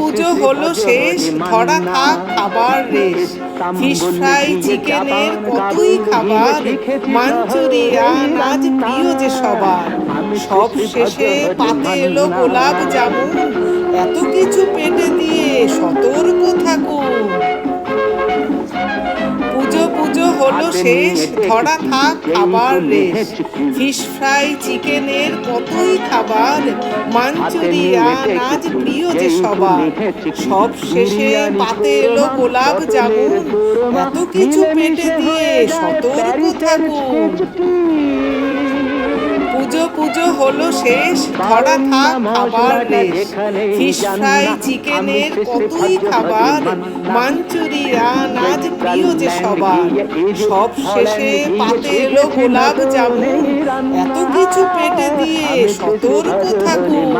পুজো হলো শেষ, ধরা থাক খাবার রেশ। ফিশ ফ্রাই, চিকেনের কতই খাবার, মাঞ্চুরিয়ান আজ প্রিয় যে সবার। সব শেষে পাতে এলো গোলাপ জামুন, এত কিছু পেটে দিয়ে সতর্ক থাকুন। পুজো পুজো হলো শেষ, ধরা থাক খাবার রেশ। ফিশ ফ্রাই, চিকেনের কতই খাবার, মাঞ্চুরিয়ান আজ প্রিয় যে সবার। সব শেষে পাতে এলো গোলাপ জামুন, এত কিছু পেটে দিয়ে সতর্ক থাকুন। পুজো পুজো হলো শেষ, ধরা থাক খাবার রেশ। ফিশ ফ্রাই, চিকেনের কতই খাবার, মাঞ্চুরিয়ান আজ প্রিয় যে সবার। সব শেষে পাতে এলো গোলাপ জামুন, এত কিছু পেটে দিয়ে সতর্ক থাকুন।